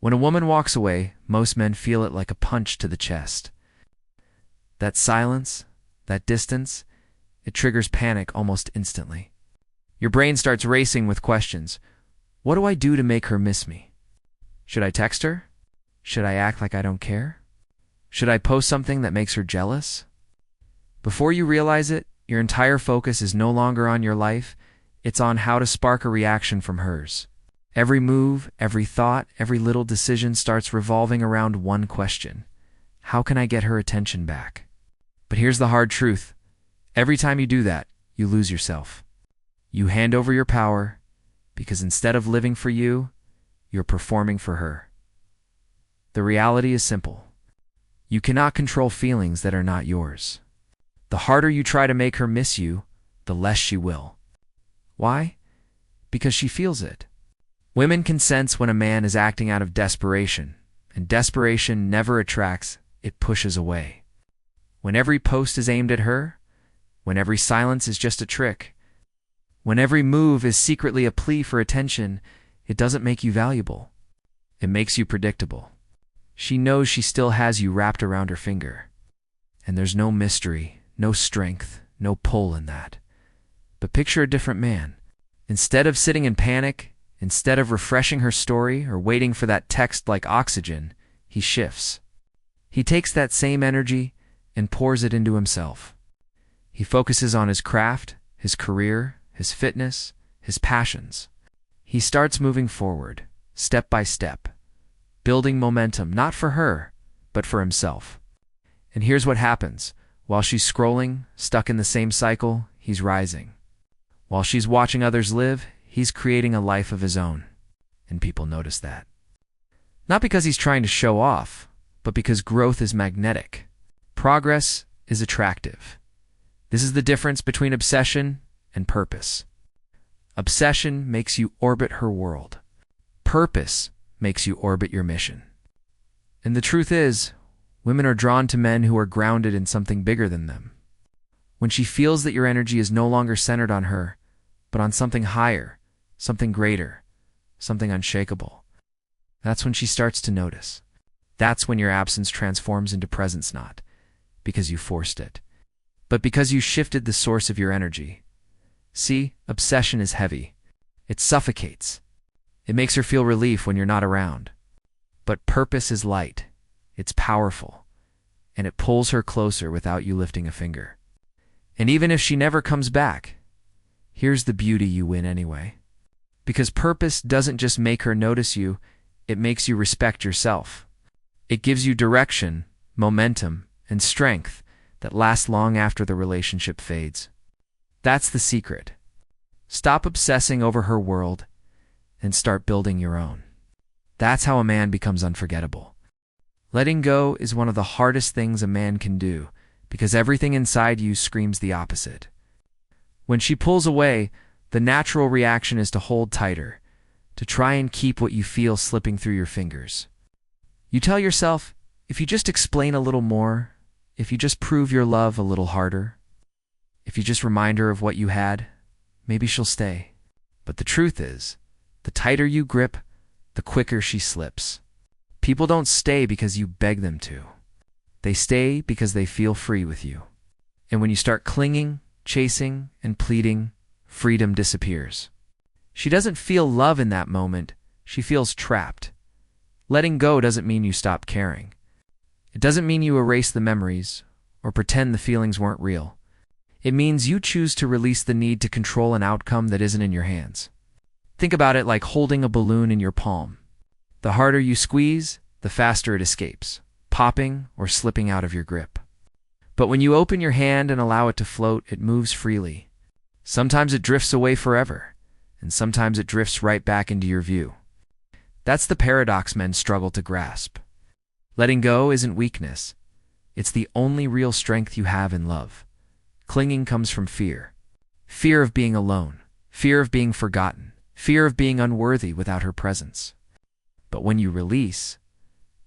When a woman walks away, most men feel it like a punch to the chest. That silence, that distance, it triggers panic almost instantly. Your brain starts racing with questions. What do I do to make her miss me? Should I text her? Should I act like I don't care? Should I post something that makes her jealous? Before you realize it, your entire focus is no longer on your life, it's on how to spark a reaction from hers. Every move, every thought, every little decision starts revolving around one question. How can I get her attention back? But here's the hard truth. Every time you do that, you lose yourself. You hand over your power, because instead of living for you, you're performing for her. The reality is simple. You cannot control feelings that are not yours. The harder you try to make her miss you, the less she will. Why? Because she feels it. Women can sense when a man is acting out of desperation, and desperation never attracts, it pushes away. When every post is aimed at her, when every silence is just a trick, when every move is secretly a plea for attention, it doesn't make you valuable. It makes you predictable. She knows she still has you wrapped around her finger. And there's no mystery, no strength, no pull in that. But picture a different man. Instead of sitting in panic, instead of refreshing her story or waiting for that text like oxygen, he shifts. He takes that same energy and pours it into himself. He focuses on his craft, his career, his fitness, his passions. He starts moving forward, step by step, building momentum not for her, but for himself. And here's what happens. While she's scrolling, stuck in the same cycle, he's rising. While she's watching others live, he's creating a life of his own. And people notice that. Not because he's trying to show off, but because growth is magnetic. Progress is attractive. This is the difference between obsession and purpose. Obsession makes you orbit her world. Purpose makes you orbit your mission. And the truth is, women are drawn to men who are grounded in something bigger than them. When she feels that your energy is no longer centered on her, but on something higher, something greater, something unshakable, that's when she starts to notice. That's when your absence transforms into presence, not because you forced it, but because you shifted the source of your energy. See, obsession is heavy. It suffocates. It makes her feel relief when you're not around. But purpose is light. It's powerful. And it pulls her closer without you lifting a finger. And even if she never comes back, here's the beauty: you win anyway. Because purpose doesn't just make her notice you, it makes you respect yourself. It gives you direction, momentum, and strength that lasts long after the relationship fades. That's the secret. Stop obsessing over her world and start building your own. That's how a man becomes unforgettable. Letting go is one of the hardest things a man can do because everything inside you screams the opposite. When she pulls away, the natural reaction is to hold tighter, to try and keep what you feel slipping through your fingers. You tell yourself, if you just explain a little more, if you just prove your love a little harder, if you just remind her of what you had, maybe she'll stay. But the truth is, the tighter you grip, the quicker she slips. People don't stay because you beg them to. They stay because they feel free with you. And when you start clinging, chasing, and pleading, freedom disappears. She doesn't feel love in that moment. She feels trapped. Letting go doesn't mean you stop caring. It doesn't mean you erase the memories or pretend the feelings weren't real. It means you choose to release the need to control an outcome that isn't in your hands. Think about it like holding a balloon in your palm. The harder you squeeze, the faster it escapes, popping or slipping out of your grip. But when you open your hand and allow it to float, it moves freely. Sometimes it drifts away forever, and sometimes it drifts right back into your view. That's the paradox men struggle to grasp. Letting go isn't weakness. It's the only real strength you have in love. Clinging comes from fear. Fear of being alone. Fear of being forgotten. Fear of being unworthy without her presence. But when you release,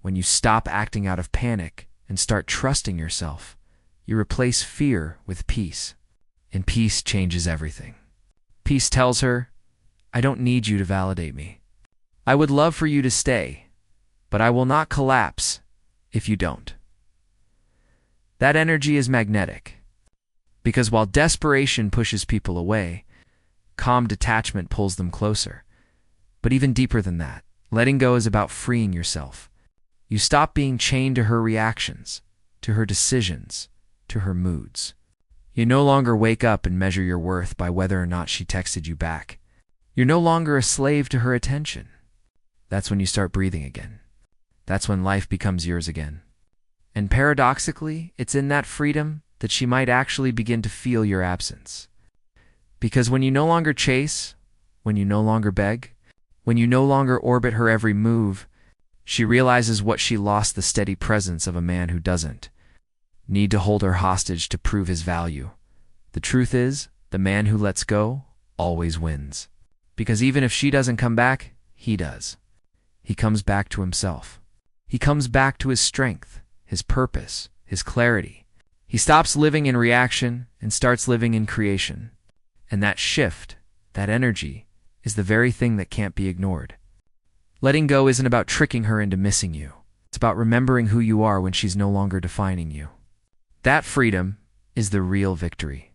when you stop acting out of panic and start trusting yourself, you replace fear with peace. And peace changes everything. Peace tells her, I don't need you to validate me. I would love for you to stay, but I will not collapse if you don't. That energy is magnetic, because while desperation pushes people away, calm detachment pulls them closer. But even deeper than that, letting go is about freeing yourself. You stop being chained to her reactions, to her decisions, to her moods. You no longer wake up and measure your worth by whether or not she texted you back. You're no longer a slave to her attention. That's when you start breathing again. That's when life becomes yours again. And paradoxically, it's in that freedom that she might actually begin to feel your absence. Because when you no longer chase, when you no longer beg, when you no longer orbit her every move, she realizes what she lost: the steady presence of a man who doesn't need to hold her hostage to prove his value. The truth is, the man who lets go always wins. Because even if she doesn't come back, he does. He comes back to himself. He comes back to his strength, his purpose, his clarity. He stops living in reaction and starts living in creation. And that shift, that energy, is the very thing that can't be ignored. Letting go isn't about tricking her into missing you. It's about remembering who you are when she's no longer defining you. That freedom is the real victory.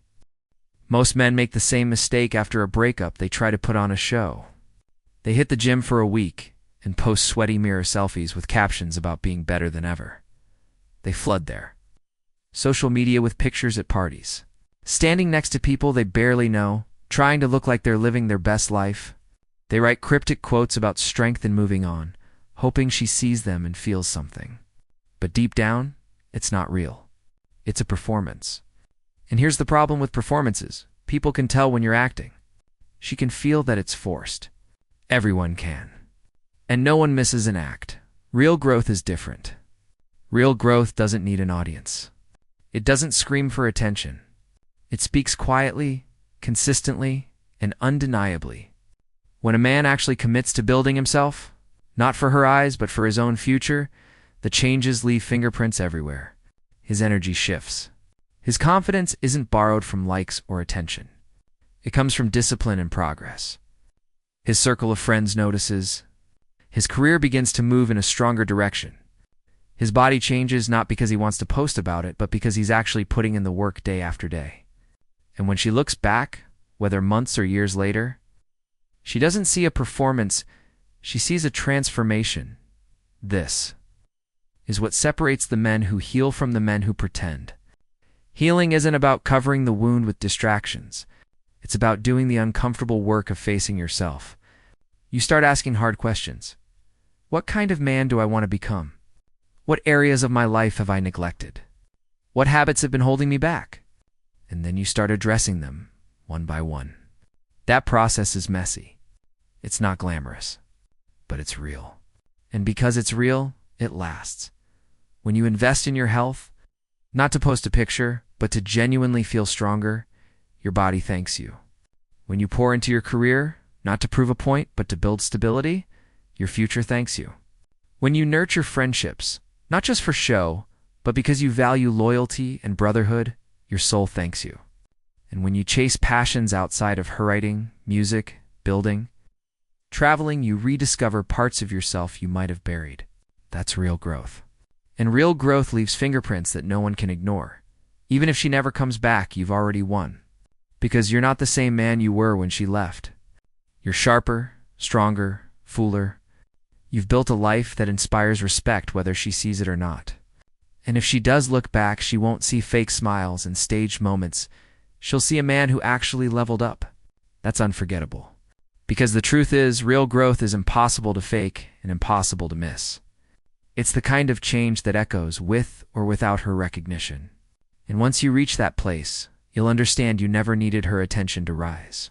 Most men make the same mistake after a breakup. They try to put on a show. They hit the gym for a week and post sweaty mirror selfies with captions about being better than ever. They flood their social media with pictures at parties, standing next to people they barely know, trying to look like they're living their best life. They write cryptic quotes about strength and moving on, hoping she sees them and feels something. But deep down, it's not real. It's a performance. And here's the problem with performances. People can tell when you're acting. She can feel that it's forced. Everyone can. And no one misses an act. Real growth is different. Real growth doesn't need an audience. It doesn't scream for attention. It speaks quietly, consistently, and undeniably. When a man actually commits to building himself, not for her eyes but for his own future, the changes leave fingerprints everywhere. His energy shifts. His confidence isn't borrowed from likes or attention. It comes from discipline and progress. His circle of friends notices. His career begins to move in a stronger direction. His body changes not because he wants to post about it, but because he's actually putting in the work day after day. And when she looks back, whether months or years later, she doesn't see a performance, she sees a transformation. This is what separates the men who heal from the men who pretend. Healing isn't about covering the wound with distractions. It's about doing the uncomfortable work of facing yourself. You start asking hard questions. What kind of man do I want to become? What areas of my life have I neglected? What habits have been holding me back? And then you start addressing them, one by one. That process is messy. It's not glamorous, but it's real. And because it's real, it lasts. When you invest in your health, not to post a picture, but to genuinely feel stronger, your body thanks you. When you pour into your career, not to prove a point, but to build stability, your future thanks you. When you nurture friendships, not just for show, but because you value loyalty and brotherhood, your soul thanks you. And when you chase passions outside of writing, music, building, traveling, you rediscover parts of yourself you might have buried. That's real growth. And real growth leaves fingerprints that no one can ignore. Even if she never comes back, you've already won. Because you're not the same man you were when she left. You're sharper, stronger, fuller. You've built a life that inspires respect whether she sees it or not. And if she does look back, she won't see fake smiles and staged moments. She'll see a man who actually leveled up. That's unforgettable. Because the truth is, real growth is impossible to fake and impossible to miss. It's the kind of change that echoes with or without her recognition. And once you reach that place, you'll understand you never needed her attention to rise.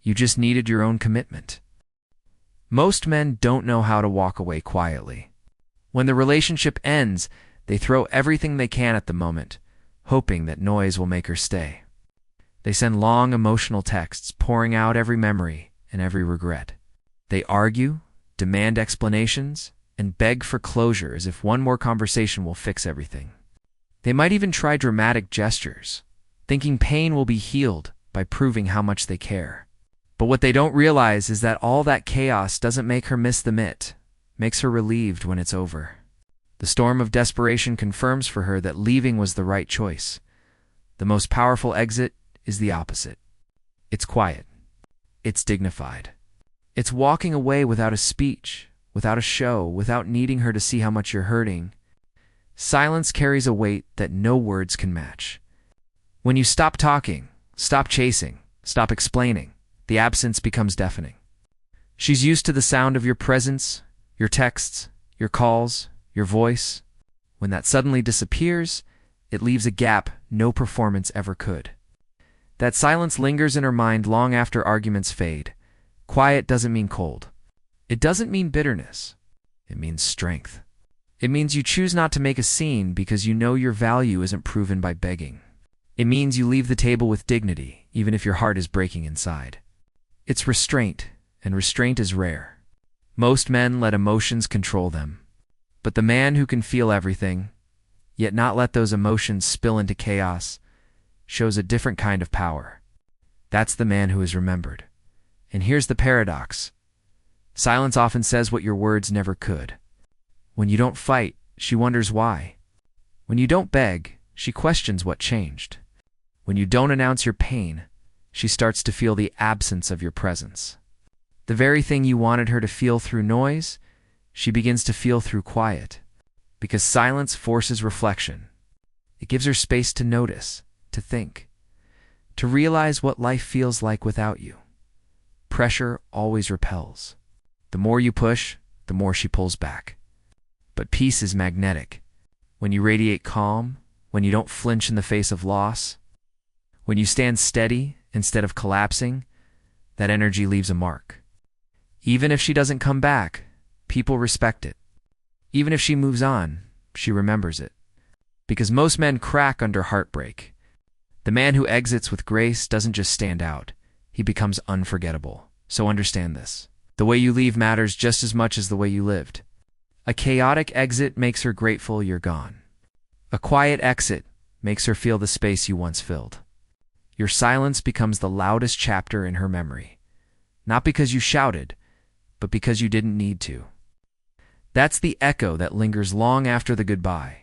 You just needed your own commitment. Most men don't know how to walk away quietly. When the relationship ends, they throw everything they can at the moment, hoping that noise will make her stay. They send long emotional texts, pouring out every memory and every regret. They argue, demand explanations, and beg for closure as if one more conversation will fix everything. They might even try dramatic gestures, thinking pain will be healed by proving how much they care. But what they don't realize is that all that chaos doesn't make her miss the makes her relieved when it's over. The storm of desperation confirms for her that leaving was the right choice. The most powerful exit is the opposite. It's quiet. It's dignified. It's walking away without a speech, without a show, without needing her to see how much you're hurting. Silence carries a weight that no words can match. When you stop talking, stop chasing, stop explaining, the absence becomes deafening. She's used to the sound of your presence, your texts, your calls, your voice. When that suddenly disappears, it leaves a gap no performance ever could. That silence lingers in her mind long after arguments fade. Quiet doesn't mean cold. It doesn't mean bitterness. It means strength. It means you choose not to make a scene because you know your value isn't proven by begging. It means you leave the table with dignity, even if your heart is breaking inside. It's restraint, and restraint is rare. Most men let emotions control them. But the man who can feel everything, yet not let those emotions spill into chaos, shows a different kind of power. That's the man who is remembered. And here's the paradox. Silence often says what your words never could. When you don't fight, she wonders why. When you don't beg, she questions what changed. When you don't announce your pain, she starts to feel the absence of your presence. The very thing you wanted her to feel through noise, she begins to feel through quiet. Because silence forces reflection. It gives her space to notice, to think, to realize what life feels like without you. Pressure always repels. The more you push, the more she pulls back. But peace is magnetic. When you radiate calm, when you don't flinch in the face of loss, when you stand steady instead of collapsing, that energy leaves a mark. Even if she doesn't come back, people respect it. Even if she moves on, she remembers it. Because most men crack under heartbreak. The man who exits with grace doesn't just stand out, he becomes unforgettable. So understand this. The way you leave matters just as much as the way you lived. A chaotic exit makes her grateful you're gone. A quiet exit makes her feel the space you once filled. Your silence becomes the loudest chapter in her memory. Not because you shouted, but because you didn't need to. That's the echo that lingers long after the goodbye.